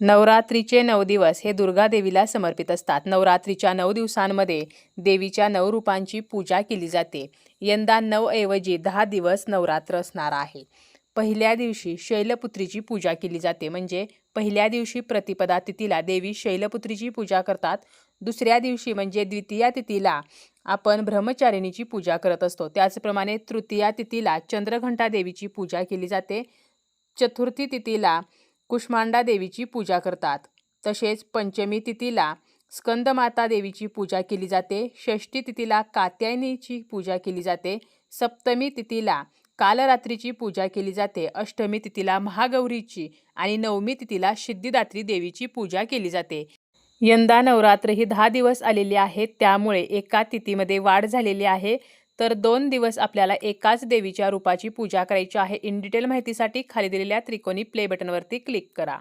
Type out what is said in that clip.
नवरात्रीचे 9 दिवस हे दुर्गा देवीला समर्पित असतात. नवरात्रीच्या 9 दिवसांमध्ये देवीच्या 9 रूपांची पूजा केली जाते. यंदा 9 ऐवजी 10 दिवस नवरात्र असणार आहे. पहिल्या दिवशी शैलपुत्रीची पूजा केली जाते. म्हणजे पहिल्या दिवशी प्रतिपदा तिथीला देवी शैलपुत्रीची पूजा करतात. दुसऱ्या दिवशी म्हणजे द्वितीया तिथीला आपण ब्रह्मचारिणीची पूजा करत असतो. त्याचप्रमाणे तृतीया तिथीला चंद्रघंटा देवीची पूजा केली जाते. चतुर्थी तिथीला कुष्मांडा देवीची पूजा करतात. तसेच पंचमी तिथीला स्कंदमाता देवीची पूजा केली जाते. षष्ठी तिथीला कात्यायनीची पूजा केली जाते. सप्तमी तिथीला कालरात्रीची पूजा केली जाते. अष्टमी तिथीला महागौरीची आणि नवमी तिथीला सिद्धिदात्री देवीची पूजा केली जाते. यंदा नवरात्र ही 10 दिवस आलेली आहेत, त्यामुळे एका तिथीमध्ये वाढ झालेली आहे. तर 2 दिवस आपल्याला एकाच देवीच्या रूपाची पूजा करायची आहे. इन डिटेल माहितीसाठी खाली दिलेल्या त्रिकोणी प्ले बटनवरती क्लिक करा.